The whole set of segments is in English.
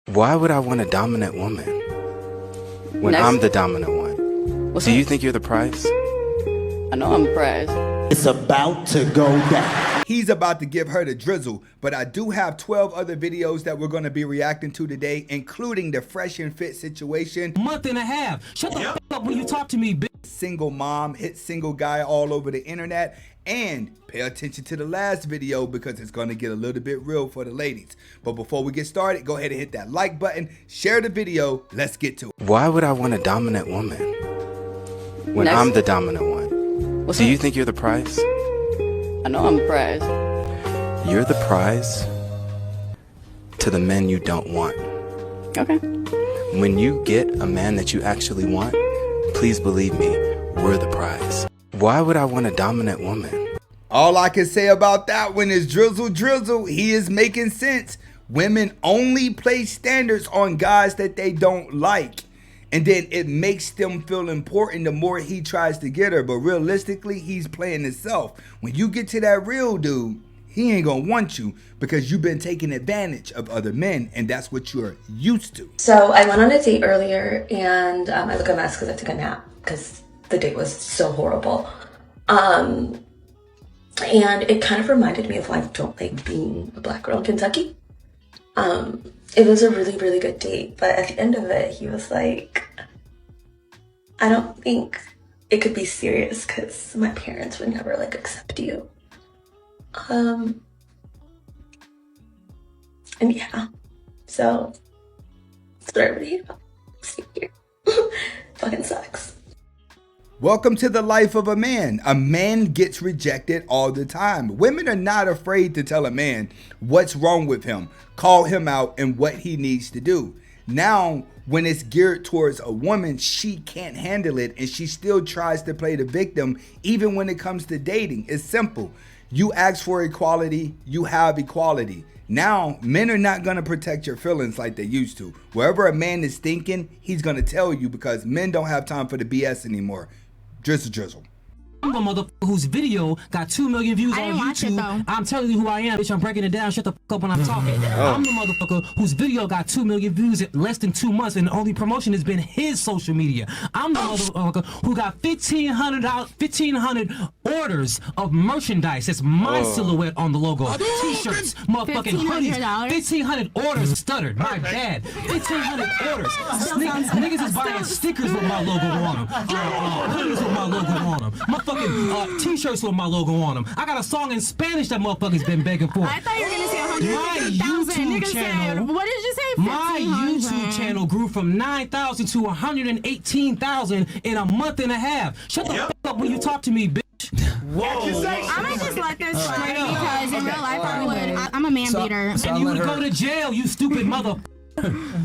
Why would I want a dominant woman when I'm the dominant one? Do you think you're the prize? I know I'm the prize. It's about to go down. He's about to give her the drizzle, but I do have 12 other videos that we're going to be reacting to today, including the fresh and fit situation. Month and a half. Shut the f up when you talk to me, bitch. Single mom, hit single guy all over the internet. And pay attention to the last video because it's going to get a little bit real for the ladies. But before we get started, go ahead and hit that like button, share the video. Let's get to it. Why would I want a dominant woman when I'm the dominant one? Do you think you're the prize? I know I'm the prize. You're the prize to the men you don't want. Okay. When you get a man that you actually want, please believe me, we're the prize. Why would I want a dominant woman? All I can say about that one is Drizzle. He is making sense. Women only place standards on guys that they don't like. And then it makes them feel important the more he tries to get her. But realistically, he's playing himself. When you get to that real dude, he ain't gonna want you because you've been taking advantage of other men, and that's what you're used to. So I went on a date earlier, and I look a mess because I took a nap because the date was so horrible. And it kind of reminded me of why I don't like being a black girl in Kentucky. It was a really, really good date, but at the end of it, he was like, I don't think it could be serious because my parents would never like accept you. And yeah, so that's what everybody hate about staying here. Fucking sucks. Welcome to the life of a man. A man gets rejected all the time. Women are not afraid to tell a man what's wrong with him, call him out, and what he needs to do. Now, when it's geared towards a woman, she can't handle it, and she still tries to play the victim, even when it comes to dating. It's simple. You ask for equality, you have equality. Now, men are not going to protect your feelings like they used to. Wherever a man is thinking, he's going to tell you because men don't have time for the BS anymore. Drizzle. I'm the motherfucker whose video got 2 million views on YouTube. I'm telling you who I am, bitch. I'm breaking it down. Shut the fuck up when I'm talking. I'm the motherfucker whose video got 2 million views in less than 2 months, and the only promotion has been his social media. I'm the motherfucker who got 1,500 orders of merchandise. It's my silhouette on the logo. T-shirts, motherfucking hoodies. 1,500 orders stuttered. My bad. 1,500 orders. Niggas is buying stickers with my logo on them. Hoodies with my logo on them. Motherfucking t-shirts with my logo on them. I got a song in Spanish that motherfuckers been begging for. I thought you were gonna say 150,000. My YouTube channel. What did you say? My YouTube channel grew from 9,000 to 118,000 in a month and a half. Shut the fuck up when you talk to me, bitch. Whoa. I'm gonna just let this slide because in real life I would. I'm a man beater. And you would go to jail, you stupid mother.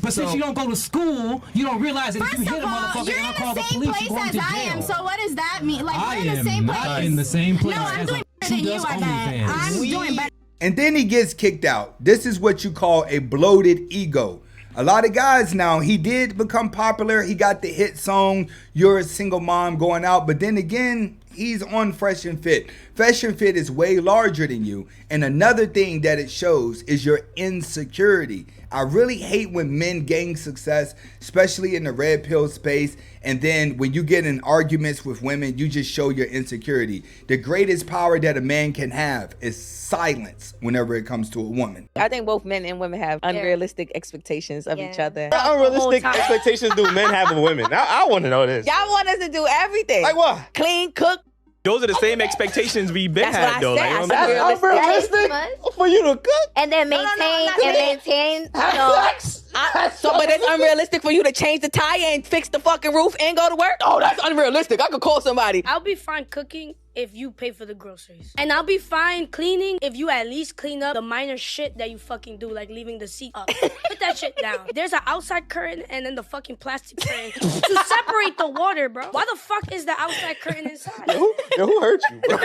But since you don't go to school, you don't realize that if you hit a motherfucker and I call the police, you're going to jail. I am. So what does that mean? Like I we're in the same place. Not in the same place. No, I'm doing better than you. I bet. I'm doing better. And then he gets kicked out. This is what you call a bloated ego. A lot of guys now, he did become popular. He got the hit song, You're a Single Mom, going out. But then again, he's on Fresh and Fit. Fresh and Fit is way larger than you. And another thing that it shows is your insecurity. I really hate when men gain success, especially in the red pill space. And then when you get in arguments with women, you just show your insecurity. The greatest power that a man can have is silence whenever it comes to a woman. I think both men and women have unrealistic expectations of each other. What unrealistic expectations do men have of women? I want to know this. Y'all want us to do everything. Like what? Clean, cook. Those are the same expectations we've been That's had, though. what I said. Like, That's unrealistic for you to cook and then maintain. But it's unrealistic for you to change the tire and fix the fucking roof and go to work. Oh, that's unrealistic. I could call somebody. I'll be fine cooking if you pay for the groceries. And I'll be fine cleaning if you at least clean up the minor shit that you fucking do, like leaving the seat up. Put that shit down. There's an outside curtain and then the fucking plastic curtain to separate the water, bro. Why the fuck is the outside curtain inside? Who hurt you, bro?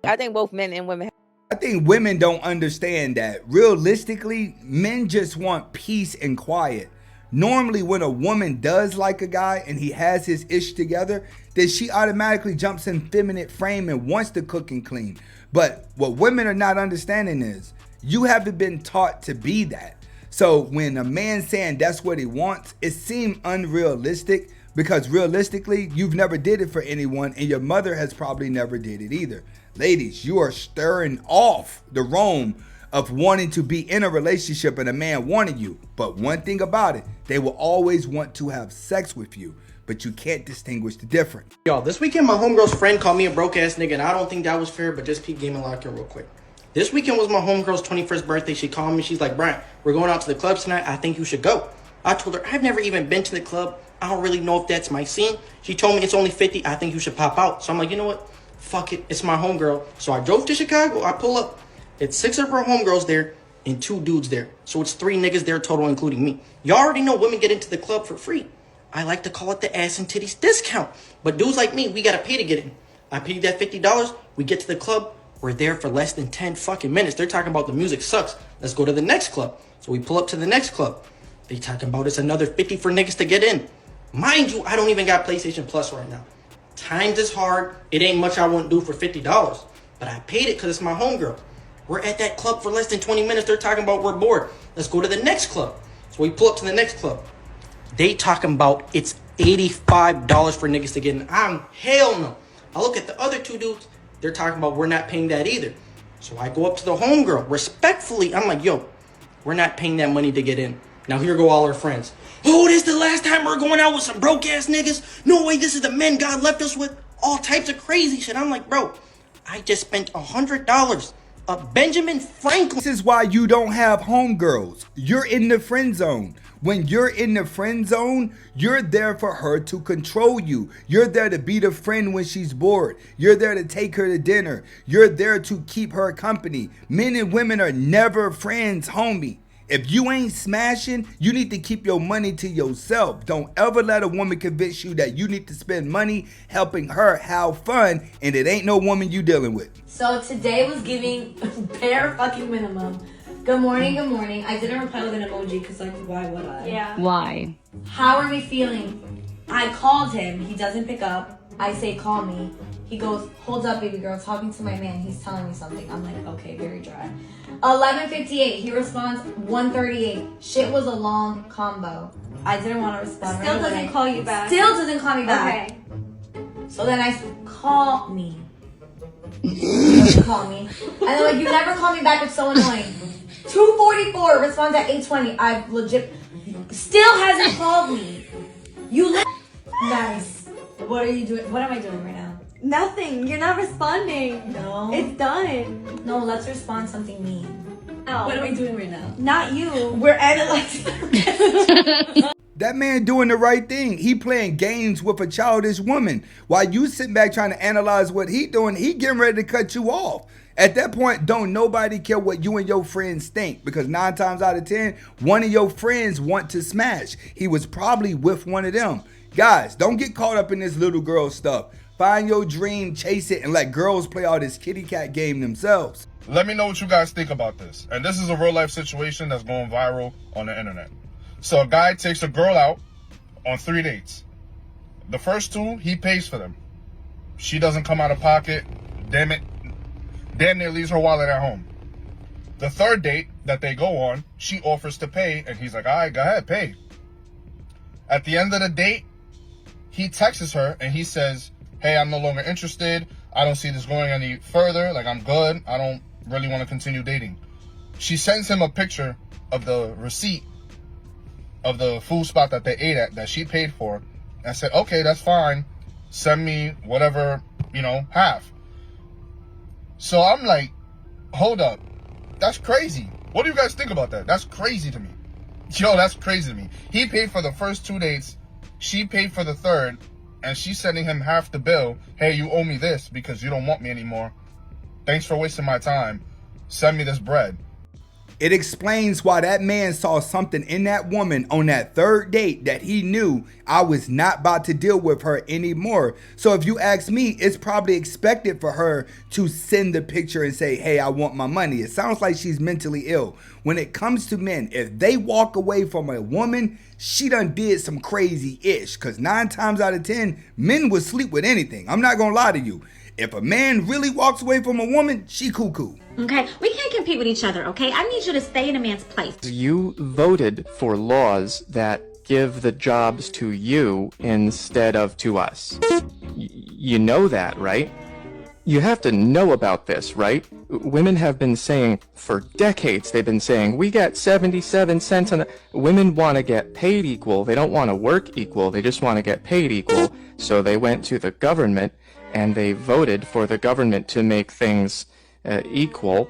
I think both men and women. I think women don't understand that. Realistically, men just want peace and quiet. Normally, when a woman does like a guy and he has his ish together, then she automatically jumps in feminine frame and wants to cook and clean. But what women are not understanding is you haven't been taught to be that. So when a man's saying that's what he wants, it seems unrealistic because realistically, you've never did it for anyone and your mother has probably never did it either. Ladies, you are stirring off the Rome of wanting to be in a relationship and a man wanting you. But one thing about it, they will always want to have sex with you, but you can't distinguish the difference. Y'all, this weekend my homegirl's friend called me a broke ass nigga, and I don't think that was fair, but just peep Game and Locker real quick. This weekend was my homegirl's 21st birthday. She called me, she's like, Brian, we're going out to the club tonight, I think you should go. I told her, I've never even been to the club, I don't really know if that's my scene. She told me it's only 50, I think you should pop out. So I'm like, you know what, fuck it, it's my homegirl. So I drove to Chicago, I pull up, it's 6 of her homegirls there, and 2 dudes there. So it's 3 niggas there total, including me. You already know women get into the club for free. I like to call it the ass and titties discount. But dudes like me, we gotta pay to get in. I paid that $50, we get to the club, we're there for less than 10 fucking minutes. They're talking about the music sucks. Let's go to the next club. So we pull up to the next club. They talking about it's another 50 for niggas to get in. Mind you, I don't even got PlayStation Plus right now. Times is hard. It ain't much I wouldn't do for $50. But I paid it because it's my homegirl. We're at that club for less than 20 minutes. They're talking about we're bored. Let's go to the next club. So we pull up to the next club. They talking about it's $85 for niggas to get in. I'm hell no. I look at the other 2 dudes. They're talking about we're not paying that either. So I go up to the homegirl. Respectfully, I'm like, yo, we're not paying that money to get in. Now here go all our friends. Oh, this is the last time we're going out with some broke ass niggas. No way, this is the men God left us with. All types of crazy shit. I'm like, bro, I just spent $100. Benjamin Franklin. This is why you don't have homegirls. You're in the friend zone. When you're in the friend zone, you're there for her to control you. You're there to be the friend when she's bored. You're there to take her to dinner. You're there to keep her company. Men and women are never friends, homie. If you ain't smashing, you need to keep your money to yourself. Don't ever let a woman convince you that you need to spend money helping her have fun and it ain't no woman you dealing with. So today was giving bare fucking minimum. Good morning, good morning. I didn't reply with an emoji because like, why would I? Yeah. Why? How are we feeling? I called him. He doesn't pick up. I say, call me. He goes, hold up, baby girl. Talking to my man. He's telling me something. I'm like, okay, very dry. 11:58. He responds 1:38. Shit was a long combo. I didn't want to respond. Still doesn't call you back. Still doesn't call me back. Okay. So then I call me. He doesn't call me. And they're like, you never call me back. It's so annoying. 2:44. Responds at 8:20. I've legit still hasn't called me. You nice. What are you doing? What am I doing right now? Nothing. You're not responding. No. It's done. No, let's respond something mean. No. What are we doing right now? Not you. We're analyzing. That man doing the right thing. He playing games with a childish woman. While you sit back trying to analyze what he doing, he getting ready to cut you off. At that point, don't nobody care what you and your friends think because 9 times out of 10, one of your friends want to smash. He was probably with one of them. Guys, don't get caught up in this little girl stuff. Find your dream, chase it, and let girls play all this kitty cat game themselves. Let me know what you guys think about this. And this is a real life situation that's going viral on the internet. So a guy takes a girl out on 3 dates. The first 2, he pays for them. She doesn't come out of pocket. Damn it. Damn near leaves her wallet at home. The 3rd date that they go on, she offers to pay, and he's like, all right, go ahead, pay. At the end of the date, he texts her, and he says, hey, I'm no longer interested. I don't see this going any further. Like, I'm good. I don't really want to continue dating. She sends him a picture of the receipt of the food spot that they ate at that she paid for. And said, okay, that's fine. Send me whatever, half. So I'm like, hold up. That's crazy. What do you guys think about that? That's crazy to me. Yo, that's crazy to me. He paid for the first 2 dates. She paid for the 3rd. And she's sending him half the bill. Hey, you owe me this because you don't want me anymore. Thanks for wasting my time. Send me this bread. It explains why that man saw something in that woman on that 3rd date that he knew I was not about to deal with her anymore. So if you ask me, it's probably expected for her to send the picture and say, hey, I want my money. It sounds like she's mentally ill. When it comes to men, if they walk away from a woman, she done did some crazy ish. Because 9 times out of 10, men will sleep with anything. I'm not going to lie to you. If a man really walks away from a woman, she cuckoo. Okay, we can't compete with each other, okay? I need you to stay in a man's place. You voted for laws that give the jobs to you instead of to us. You know that, right? You have to know about this, right? Women have been saying for decades, they've been saying, we get 77 cents on the... Women want to get paid equal. They don't want to work equal. They just want to get paid equal. So they went to the government and they voted for the government to make things equal.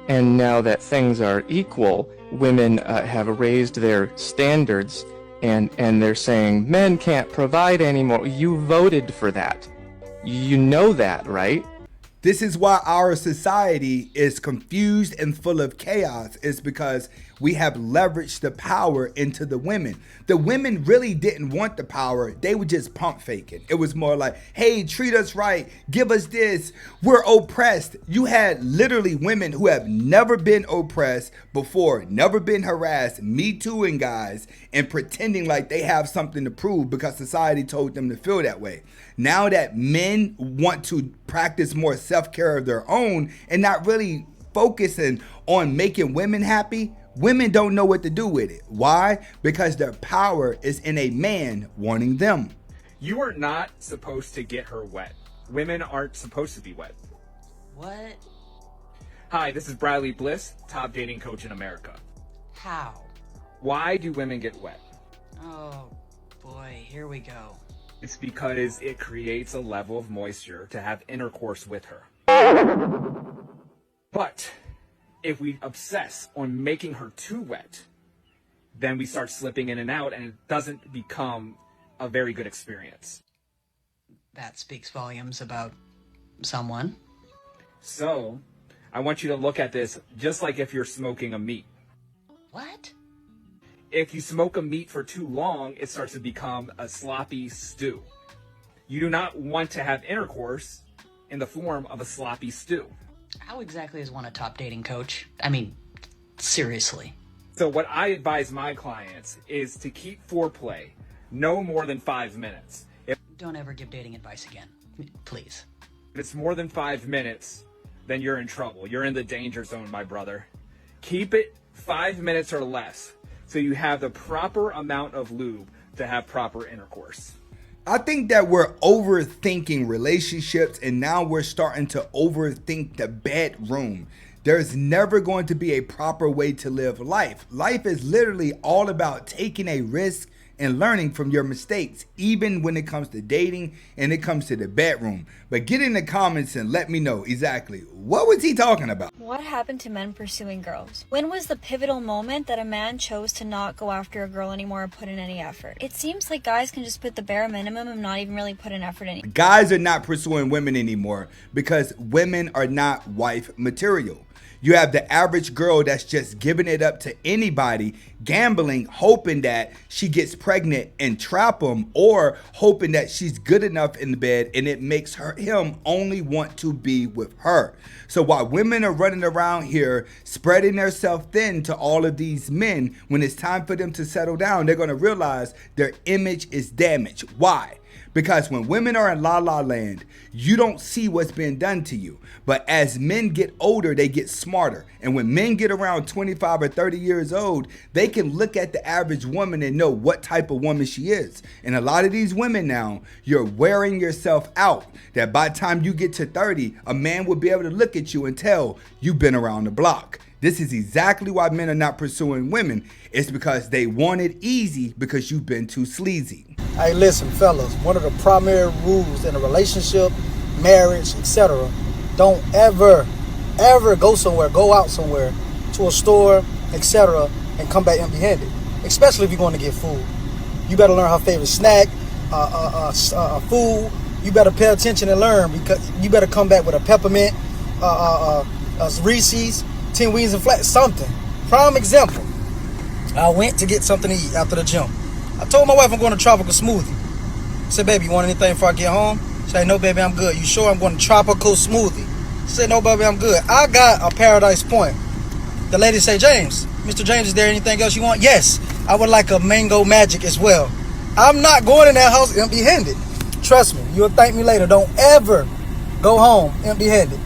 And now that things are equal, women have raised their standards and they're saying, men can't provide anymore. You voted for that. You know that, right? This is why our society is confused and full of chaos. It's because we have leveraged the power into the women. The women really didn't want the power. They were just pump faking. It was more like, hey, treat us right. Give us this. We're oppressed. You had literally women who have never been oppressed before, never been harassed, Me Tooing guys, and pretending like they have something to prove because society told them to feel that way. Now that men want to practice more self-care of their own and not really focusing on making women happy, women don't know what to do with it. Why? Because their power is in a man wanting them. You are not supposed to get her wet. Women aren't supposed to be wet. What? Hi, this is Bradley Bliss, top dating coach in America. How? Why do women get wet? Oh boy, here we go. It's because it creates a level of moisture to have intercourse with her. But if we obsess on making her too wet, then we start slipping in and out and it doesn't become a very good experience. That speaks volumes about someone. So, I want you to look at this just like if you're smoking a meat. What? If you smoke a meat for too long, it starts to become a sloppy stew. You do not want to have intercourse in the form of a sloppy stew. How exactly is one a top dating coach? I mean, seriously. So what I advise my clients is to keep foreplay no more than 5 minutes. Don't ever give dating advice again, please. If it's more than 5 minutes, then you're in trouble. You're in the danger zone, my brother. Keep it 5 minutes or less, so you have the proper amount of lube to have proper intercourse. I think that we're overthinking relationships and now we're starting to overthink the bedroom. There's never going to be a proper way to live life. Life is literally all about taking a risk and learning from your mistakes, even when it comes to dating and it comes to the bedroom. But get in the comments and let me know exactly what was he talking about. What happened to men pursuing girls? When was the pivotal moment that a man chose to not go after a girl anymore or put in any effort? It seems like guys can just put the bare minimum and not even really put in effort anymore. Guys are not pursuing women anymore because women are not wife material. You have the average girl that's just giving it up to anybody, gambling, hoping that she gets pregnant and trap them, or hoping that she's good enough in the bed and it makes him only want to be with her. So while women are running around here spreading themselves thin to all of these men, when it's time for them to settle down, they're going to realize their image is damaged. Why? Because when women are in la la land, you don't see what's being done to you. But as men get older, they get smarter. And when men get around 25 or 30 years old, they can look at the average woman and know what type of woman she is. And a lot of these women now, you're wearing yourself out. That by the time you get to 30, a man will be able to look at you and tell you've been around the block. This is exactly why men are not pursuing women. It's because they want it easy because you've been too sleazy. Hey, listen, fellas, one of the primary rules in a relationship, marriage, etc., don't ever go somewhere, go out somewhere to a store, etc., and come back empty-handed, especially if you're going to get food. You better learn her favorite snack, food. You better pay attention and learn, because you better come back with a peppermint, Reese's, 10 wings and flat, something. Prime example, I went to get something to eat after the gym. I told my wife I'm going to tropical smoothie. I said, baby, you want anything before I get home? She said, no, baby, I'm good. You sure? I'm going to tropical smoothie. She said, no, baby, I'm good. I got a Paradise Point. The lady said, James, Mr. James, is there anything else you want? Yes, I would like a mango magic as well. I'm not going in that house empty-handed. Trust me, you'll thank me later. Don't ever Go home, empty-handed.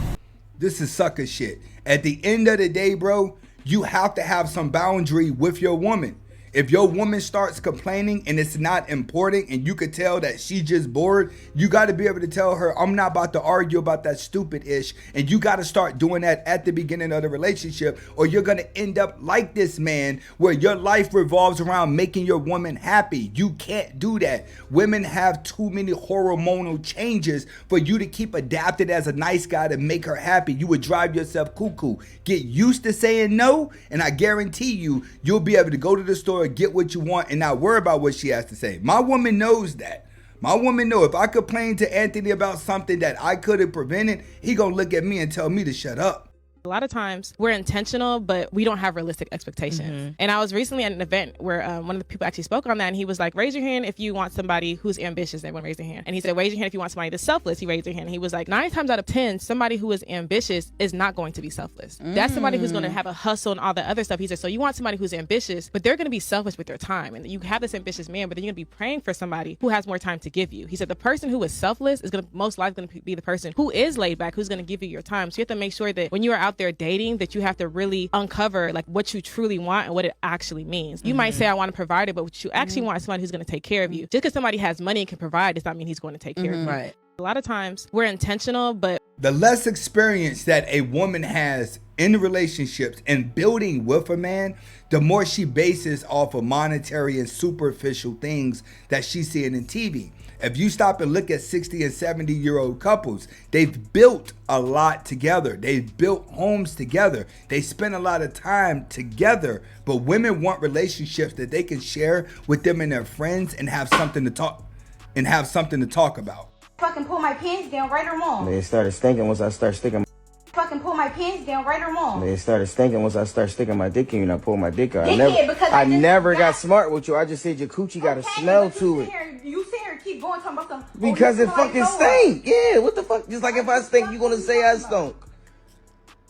This is sucker shit. At the end of the day, bro, you have to have some boundary with your woman. If your woman starts complaining and it's not important and you could tell that she just bored, you got to be able to tell her, I'm not about to argue about that stupid ish. And you got to start doing that at the beginning of the relationship, or you're going to end up like this man where your life revolves around making your woman happy. You can't do that. Women have too many hormonal changes for you to keep adapted as a nice guy to make her happy. You would drive yourself cuckoo. Get used to saying no, and I guarantee you, you'll be able to go to the store, get what you want, and not worry about what she has to say. My woman knows that. My woman know if I complain to Anthony about something that I could have prevented, he gonna look at me and tell me to shut up. A lot of times we're intentional, but we don't have realistic expectations. And I was recently at an event where one of the people actually spoke on that, and he was like, raise your hand if you want somebody who's ambitious. Everyone raised their hand. And he said, raise your hand if you want somebody that's selfless. He raised their hand. He was like, 9 times out of 10, somebody who is ambitious is not going to be selfless. That's somebody who's going to have a hustle and all the other stuff. He said, so you want somebody who's ambitious, but they're going to be selfish with their time. And you have this ambitious man, but then you're going to be praying for somebody who has more time to give you. He said, the person who is selfless is going to most likely going to be the person who is laid back, who's going to give you your time. So you have to make sure that when you are out there dating, that you have to really uncover like what you truly want and what it actually means. You might say, I want to provide it, but what you actually want is somebody who's going to take care of you. Just because somebody has money and can provide does not mean he's going to take care of you. Right. A lot of times we're intentional, but the less experience that a woman has in relationships and building with a man, the more she bases off of monetary and superficial things that she's seeing in TV. If you stop and look at 60 and 70-year-old couples, they've built a lot together. They've built homes together. They spend a lot of time together. But women want relationships that they can share with them and their friends and have something to talk about. Fucking pull my pants down, right or wrong? They started stinking once I started sticking. Fucking pull my pants down, right or wrong? They started stinking once I started sticking my dick in you and I pulled my dick out. I never got smart with you. I just said your coochie got a smell to it. You sit here and keep going talking about something. Because it fucking stink. Yeah, what the fuck? Just like if I stink, you gonna say I stunk.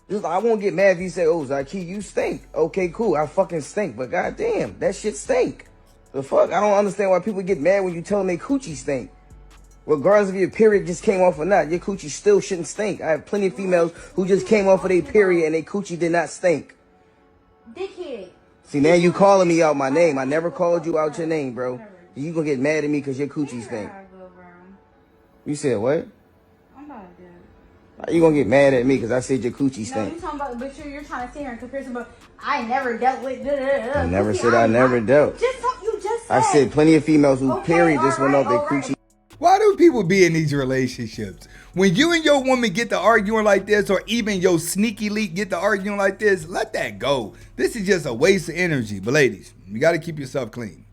Just I won't get mad if you say, oh, Zaki, you stink. Okay, cool. I fucking stink. But goddamn, that shit stink. The fuck? I don't understand why people get mad when you tell them they coochie stink. Regardless if your period just came off or not, your coochie still shouldn't stink. I have plenty of females who just came off of their period and their coochie did not stink. Dickhead. See, now you calling me out my name. I never called you out your name, bro. You gonna get mad at me because your coochie stink. You said what? I'm about to. You gonna get mad at me because I said your coochie No, stink. you talking about, but you're trying to sit here and compare some, but I never dealt with. I never said I never dealt. You just said. I said plenty of females who period just went off their coochie. Why do people be in these relationships? When you and your woman get to arguing like this, or even your sneaky leak get to arguing like this, let that go. This is just a waste of energy. But ladies, you got to keep yourself clean.